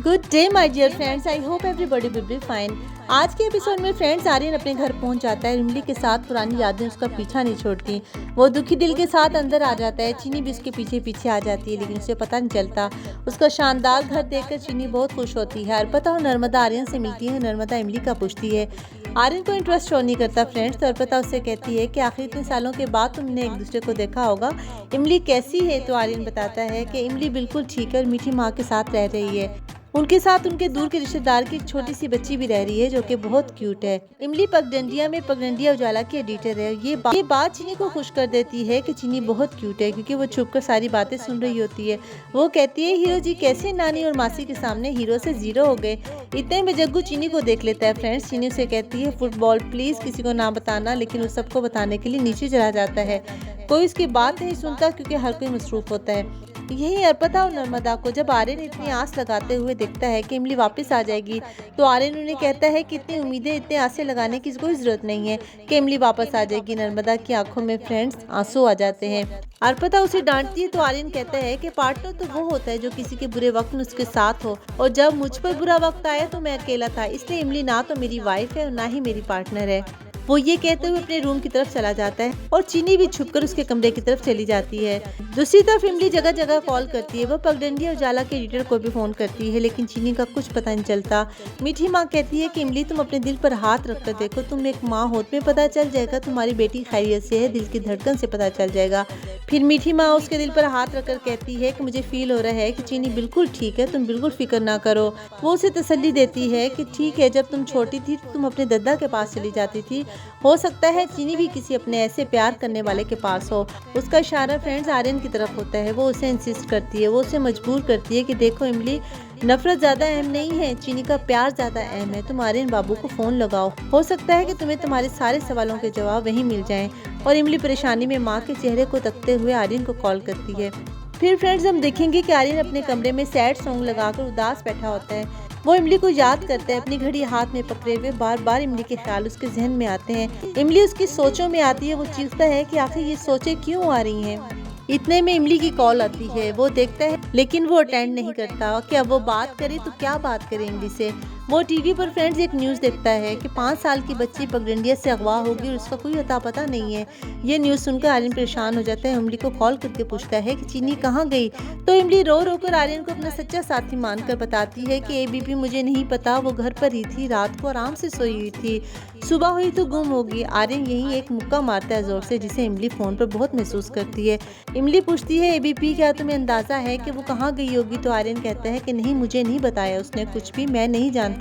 Good day my dear friends, I hope everybody will be fine. आज के episode में friends Aryan अपने घर पहुंच जाता है। इमली के साथ पुरानी यादें उसका पीछा नहीं छोड़ती। वो दुखी दिल के साथ अंदर आ जाता है। चीनी भी उसके पीछे पीछे आ जाती है, लेकिन उसे पता नहीं चलता। उसका शानदार घर देखकर चीनी बहुत खुश होती है। अर्पिता और नर्मदा आर्यन से मिलती है। नर्मदा इमली का पूछती है। आर्यन को इंटरेस्ट शो नहीं करता फ्रेंड्स। तो अर्पिता उससे कहती है कि आखिर इतने सालों के बाद तुमने एक दूसरे को देखा होगा, इमली कैसी है? तो आर्यन बताता है कि इमली बिल्कुल ठीक है और मीठी माँ के साथ रह रही है। उनके साथ उनके दूर के रिश्तेदार की एक छोटी सी बच्ची भी रह रही है, जो कि बहुत क्यूट है। इमली पगडंडिया में पगडंडिया उजाला की एडिटर है। ये बात चीनी को खुश कर देती है कि चीनी बहुत क्यूट है, क्योंकि वो छुपकर सारी बातें सुन रही होती है। वो कहती है, हीरो जी कैसे नानी और मासी के सामने हीरो से जीरो हो गए? इतने में जग्गू चीनी को देख लेता है फ्रेंड्स। चीनी उसे कहती है, फुटबॉल प्लीज किसी को ना बताना, लेकिन वो सबको बताने के लिए नीचे चला जाता है। कोई उसकी बात नहीं सुनता, क्योंकि हर कोई मसरूफ होता है। यही अर्पिता और नर्मदा को जब आर्यन इतनी आस लगाते हुए देखता है कि इमली वापस आ जाएगी, तो आर्यन उन्हें कहता है कि इतनी उम्मीदें, इतने आसे लगाने की कोई जरूरत नहीं है कि इमली वापस आ जाएगी। नर्मदा की आंखों में फ्रेंड्स आंसू आ जाते हैं। अर्पिता उसे डांटती है, तो आर्यन कहता है कि पार्टनर तो वो होता है जो किसी के बुरे वक्त में उसके साथ हो, और जब मुझ पर बुरा वक्त आया तो मैं अकेला था, इसलिए इमली ना तो मेरी वाइफ है और ना ही मेरी पार्टनर है। वो ये कहते हुए अपने रूम की तरफ चला जाता है और चीनी भी छुपकर उसके कमरे की तरफ चली जाती है। दूसरी तरफ इमली जगह जगह कॉल करती है। वो पगडंडिया उजाला के एडिटर को भी फोन करती है, लेकिन चीनी का कुछ पता नहीं चलता। मीठी माँ कहती है कि इमली तुम अपने दिल पर हाथ रखकर देखो, तुम एक माँ हो, तुम्हें पता चल जाएगा तुम्हारी बेटी खैरियत से है, दिल की धड़कन से पता चल जाएगा। फिर मीठी माँ उसके दिल पर हाथ रखकर कहती है कि मुझे फील हो रहा है कि चीनी बिल्कुल ठीक है, तुम बिल्कुल फिक्र ना करो। वो उसे तसल्ली देती है कि ठीक है, जब तुम छोटी थी तो तुम अपने दादा के पास चली जाती थी, हो सकता है चीनी भी किसी अपने ऐसे प्यार करने वाले के पास हो। उसका इशारा फ्रेंड्स आर्यन की तरफ होता है। वो उसे इंसिस्ट करती है, वो उसे मजबूर करती है कि देखो इमली, नफरत ज़्यादा अहम नहीं है, चीनी का प्यार ज़्यादा अहम है। तुम आर्यन बाबू को फ़ोन लगाओ, हो सकता है कि तुम्हें तुम्हारे सारे सवालों के जवाब वहीं मिल जाएं। और इमली परेशानी में माँ के चेहरे को तकते हुए आर्यन को कॉल करती है। फिर फ्रेंड्स हम देखेंगे कि आर्यन अपने कमरे में सैड सॉन्ग लगाकर उदास बैठा होता है। वो इमली को याद करता है, अपनी घड़ी हाथ में पकड़े हुए। बार बार इमली के ख्याल उसके जहन में आते हैं। इमली उसकी सोचों में आती है। वो चीखता है कि आखिर ये सोचें क्यों आ रही हैं। इतने में इमली की कॉल आती है। वो देखता है, लेकिन वो अटेंड नहीं करता कि अब वो बात करे तो क्या बात करे इमली से। वो टीवी पर फ्रेंड्स एक न्यूज़ देखता है कि 5 साल की बच्ची पगडंडिया से अगवा होगी और उसका कोई अता पता नहीं है। ये न्यूज़ सुनकर आर्यन परेशान हो जाता है। इमली को कॉल करके पूछता है कि चीनी कहाँ गई? तो इमली रो रो कर आर्यन को अपना सच्चा साथी मानकर बताती है कि एबीपी मुझे नहीं पता, वो घर पर ही थी, रात को आराम से सोई हुई थी, सुबह हुई तो गुम होगी। आर्यन यही एक मुक्का मारता है जोर से, जिसे इमली फ़ोन पर बहुत महसूस करती है। इमली पूछती है, एबीपी क्या तुम्हें अंदाज़ा है कि वो कहाँ गई होगी? तो आर्यन कहता है कि नहीं, मुझे नहीं बताया उसने कुछ भी, मैं नहीं जानता,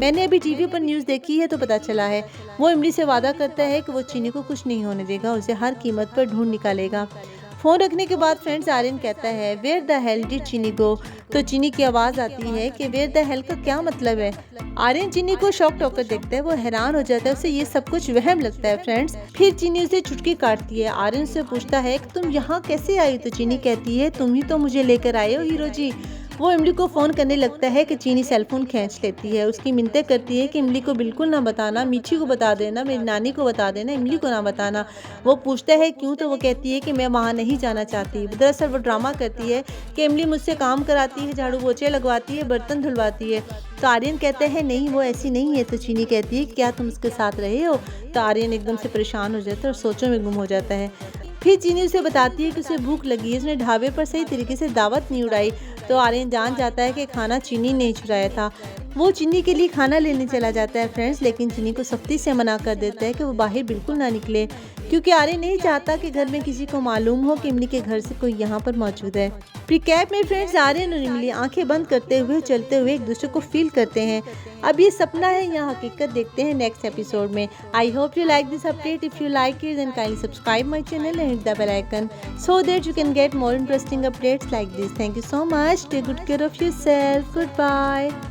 मैंने अभी टीवी पर न्यूज़ देखी है तो पता चला है। वो इमली से वादा करता है कि वो चीनी को कुछ नहीं होने देगा, उसे हर कीमत पर ढूंढ निकालेगा। फ़ोन रखने के बाद फ्रेंड्स आर्यन कहता है, वेयर द हेल डिड चीनी गो? तो चीनी की आवाज़ आती है कि वेयर द हेल का क्या मतलब है? आर्यन चीनी को शॉक होकर देखता है। वो हैरान हो जाता है, उसे ये सब कुछ वहम लगता है फ्रेंड्स। फिर चीनी उसे चुटकी काटती है। आर्यन से पूछता है कि तुम यहाँ कैसे आई? तो चीनी कहती है, तुम ही तो मुझे लेकर आए हो हीरो जी। वो इमली को फ़ोन करने लगता है कि चीनी सेलफोन खींच लेती है। उसकी मिन्नतें करती है कि इमली को बिल्कुल ना बताना, मीठी को बता देना, मेरी नानी को बता देना, इमली को ना बताना। वो पूछता है क्यों? तो वो कहती है कि मैं वहाँ नहीं जाना चाहती। दरअसल वो ड्रामा करती है कि इमली मुझसे काम कराती है, झाड़ू पोछे लगवाती है, बर्तन धुलवाती है। तो आर्यन कहते हैं नहीं, वो ऐसी नहीं है। तो चीनी कहती है क्या तुम उसके साथ रहे हो? तो आर्यन एकदम से परेशान हो जाता है और सोचों में गुम हो जाता है। फिर चीनी उसे बताती है कि उसे भूख लगी है, उसने ढाबे पर सही तरीके से दावत नहीं उड़ाई। तो आर्यन जान जाता है कि खाना चीनी ने चुराया था। वो चीनी के लिए खाना लेने चला जाता है फ्रेंड्स, लेकिन चीनी को सख्ती से मना कर देता है कि वो बाहर बिल्कुल ना निकले, क्योंकि आर्यन नहीं चाहता कि घर में किसी को मालूम हो कि इमली के घर से कोई यहाँ पर मौजूद है। प्रीकैप में फ्रेंड्स आर्यन और इमली आंखें बंद करते हुए चलते हुए एक दूसरे को फील करते हैं। अब ये सपना है या हकीकत, देखते हैं नेक्स्ट एपिसोड में। I hope you like this update. If you like it then kindly subscribe my channel and hit the bell icon so that you can get more interesting updates like this. Thank you so much. Take good care of yourself. Goodbye.